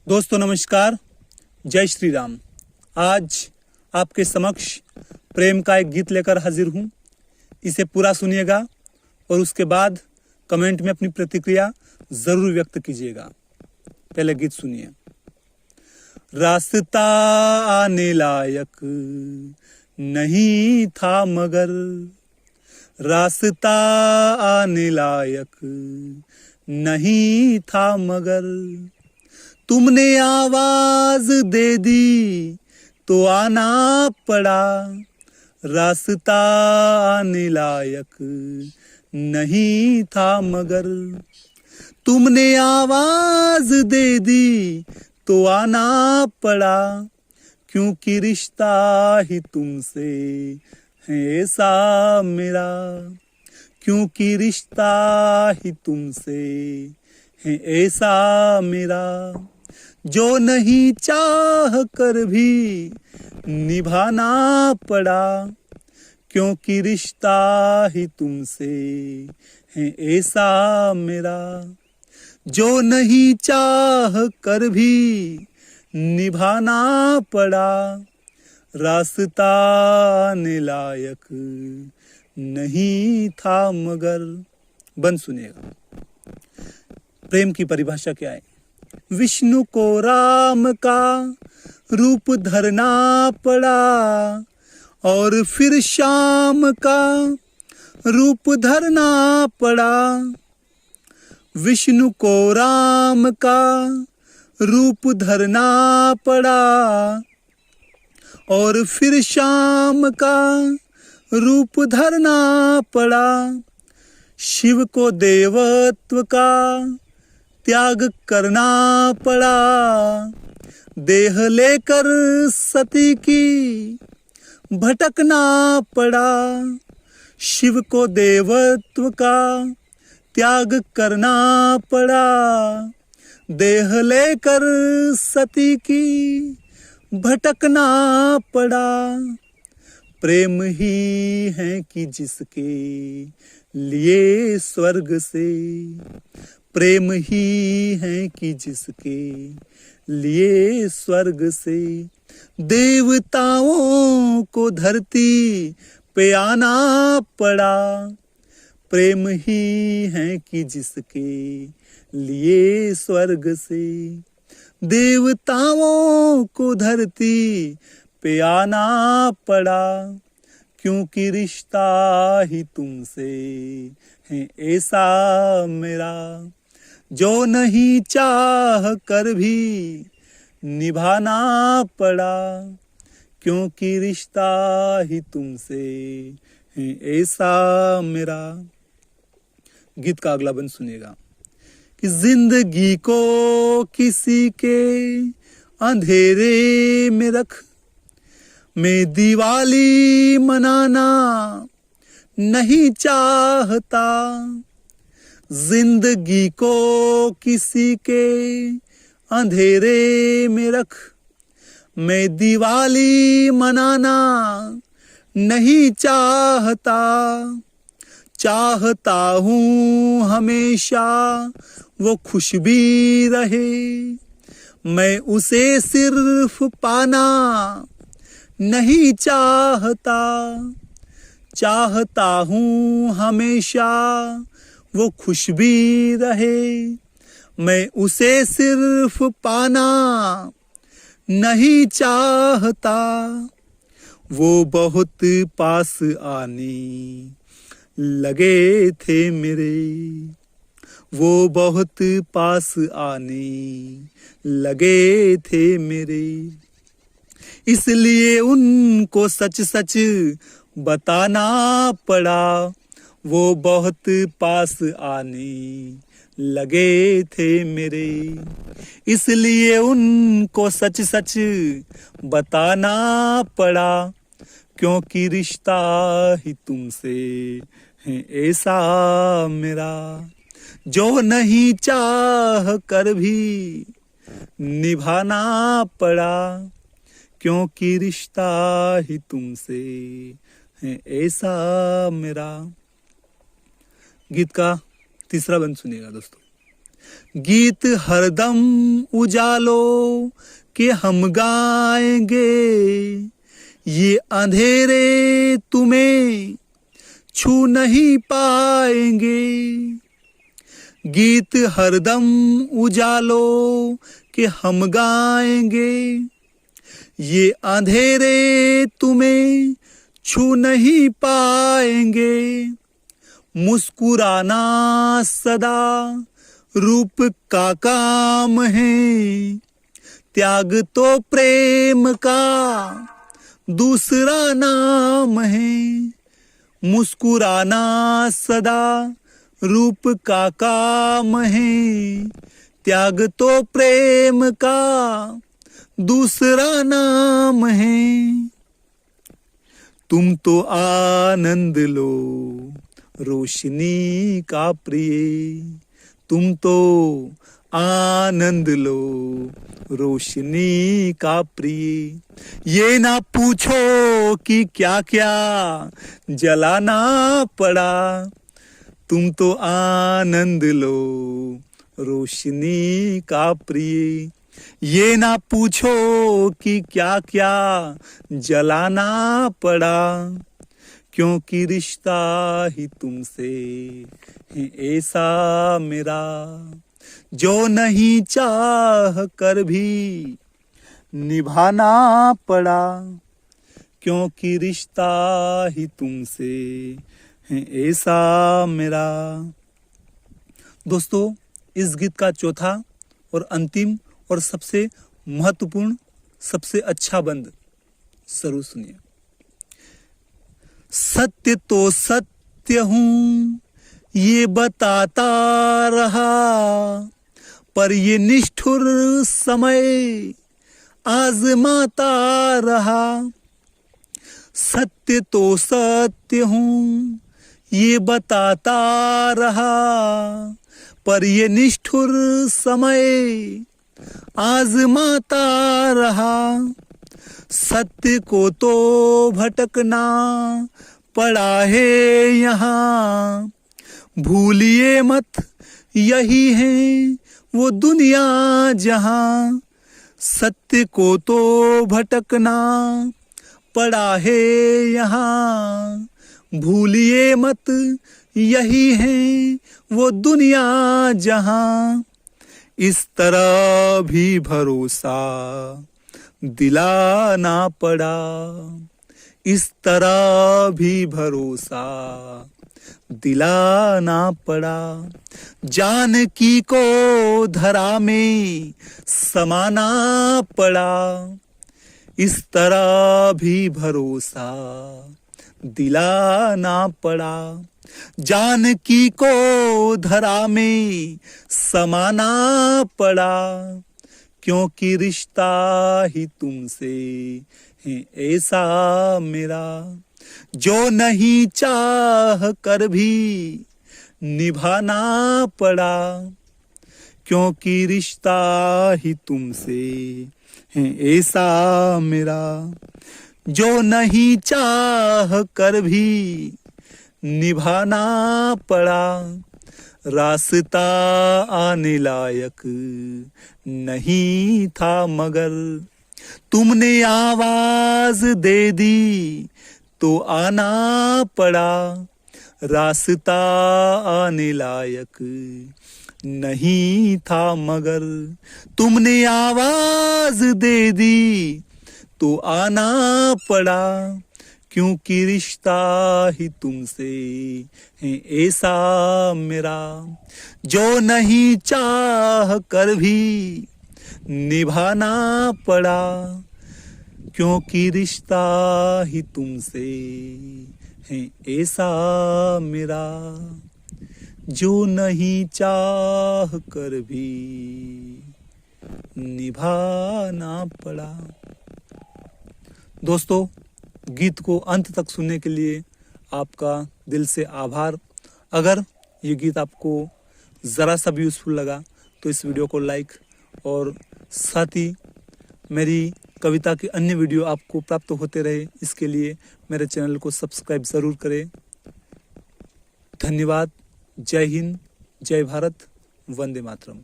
दोस्तों नमस्कार, जय श्री राम। आज आपके समक्ष प्रेम का एक गीत लेकर हाजिर हूँ। इसे पूरा सुनिएगा और उसके बाद कमेंट में अपनी प्रतिक्रिया जरूर व्यक्त कीजिएगा। पहले गीत सुनिए। रास्ता आने लायक नहीं था मगर, रास्ता आने लायक नहीं था मगर, तुमने आवाज दे दी तो आना पड़ा। रास्ता आने लायक नहीं था मगर, तुमने आवाज दे दी तो आना पड़ा। क्योंकि रिश्ता ही तुमसे है ऐसा मेरा, क्योंकि रिश्ता ही तुमसे है ऐसा मेरा, जो नहीं चाह कर भी निभाना पड़ा। क्योंकि रिश्ता ही तुमसे है ऐसा मेरा, जो नहीं चाह कर भी निभाना पड़ा। रास्ता आने लायक नहीं था मगर। बंद सुनिएगा। प्रेम की परिभाषा क्या है? विष्णु को राम का रूप धरना पड़ा और फिर श्याम का रूप धरना पड़ा। विष्णु को राम का रूप धरना पड़ा और फिर श्याम का रूप धरना पड़ा। शिव को देवत्व का त्याग करना पड़ा, देह लेकर सती की भटकना पड़ा। शिव को देवत्व का त्याग करना पड़ा, देह लेकर सती की भटकना पड़ा। प्रेम ही है कि जिसके लिए स्वर्ग से, प्रेम ही है कि जिसके लिए स्वर्ग से देवताओं को धरती पे आना पड़ा। प्रेम ही है कि जिसके लिए स्वर्ग से देवताओं को धरती पे आना पड़ा। क्योंकि रिश्ता ही तुमसे है ऐसा मेरा, जो नहीं चाह कर भी निभाना पड़ा। क्योंकि रिश्ता ही तुमसे है ऐसा मेरा। गीत का अगला बंद सुनिएगा कि जिंदगी को किसी के अंधेरे में रख, मैं दिवाली मनाना नहीं चाहता। जिंदगी को किसी के अंधेरे में रख, मैं दिवाली मनाना नहीं चाहता। चाहता हूँ हमेशा वो खुश भी रहे, मैं उसे सिर्फ पाना नहीं चाहता। चाहता हूँ हमेशा वो खुश भी रहे, मैं उसे सिर्फ पाना नहीं चाहता। वो बहुत पास आने लगे थे मेरे, वो बहुत पास आने लगे थे मेरे, इसलिए उनको सच सच बताना पड़ा। वो बहुत पास आने लगे थे मेरे, इसलिए उनको सच सच बताना पड़ा। क्योंकि रिश्ता ही तुमसे है ऐसा मेरा, जो नहीं चाह कर भी निभाना पड़ा। क्योंकि रिश्ता ही तुमसे है ऐसा मेरा। गीत का तीसरा बंद सुनिएगा दोस्तों। गीत हरदम उजालों के हम गाएंगे, ये अंधेरे तुम्हें छू नहीं पाएंगे। गीत हरदम उजालों के हम गाएंगे, ये अंधेरे तुम्हें छू नहीं पाएंगे। मुस्कुराना सदा रूप का काम है, त्याग तो प्रेम का दूसरा नाम है। मुस्कुराना सदा रूप का काम है, त्याग तो प्रेम का दूसरा नाम है। तुम तो आनंद लो रोशनी का प्रिय, तुम तो आनंद लो रोशनी का प्रिय। ये ना पूछो कि क्या क्या जलाना पड़ा, तुम तो आनंद लो रोशनी का प्रिय। ये ना पूछो कि क्या क्या जलाना पड़ा, क्योंकि रिश्ता ही तुमसे है ऐसा मेरा, जो नहीं चाह कर भी निभाना पड़ा। क्योंकि रिश्ता ही तुमसे है ऐसा मेरा। दोस्तों, इस गीत का चौथा और अंतिम और सबसे महत्वपूर्ण, सबसे अच्छा बंद जरूर सुनिए। सत्य तो सत्य हूं ये बताता रहा, पर ये निष्ठुर समय आजमाता रहा। सत्य तो सत्य हूं ये बताता रहा, पर ये निष्ठुर समय आजमाता रहा। सत्य को तो भटकना पड़ा है यहाँ, भूलिए मत यही है वो दुनिया जहाँ। सत्य को तो भटकना पड़ा है यहाँ, भूलिए मत यही है वो दुनिया जहाँ। इस तरह भी भरोसा दिलाना पड़ा, इस तरह भी भरोसा दिलाना पड़ा। जानकी को धरा में समाना पड़ा, इस तरह भी भरोसा दिलाना पड़ा। जानकी को धरा में समाना पड़ा, क्योंकि रिश्ता ही तुमसे है ऐसा मेरा, जो नहीं चाह कर भी निभाना पड़ा। क्योंकि रिश्ता ही तुमसे है ऐसा मेरा, जो नहीं चाह कर भी निभाना पड़ा। रास्ता आने लायक नहीं था मगर तुमने आवाज दे दी तो आना पड़ा। रास्ता आने लायक नहीं था मगर तुमने आवाज दे दी तो आना पड़ा। क्योंकि रिश्ता ही तुमसे है ऐसा मेरा, जो नहीं चाह कर भी निभाना पड़ा। क्योंकि रिश्ता ही तुमसे है ऐसा मेरा, जो नहीं चाह कर भी निभाना पड़ा। दोस्तों, गीत को अंत तक सुनने के लिए आपका दिल से आभार। अगर ये गीत आपको ज़रा सा भी यूज़फुल लगा तो इस वीडियो को लाइक और साथ ही मेरी कविता की अन्य वीडियो आपको प्राप्त होते रहे, इसके लिए मेरे चैनल को सब्सक्राइब ज़रूर करें। धन्यवाद। जय हिंद, जय भारत, वंदे मातरम।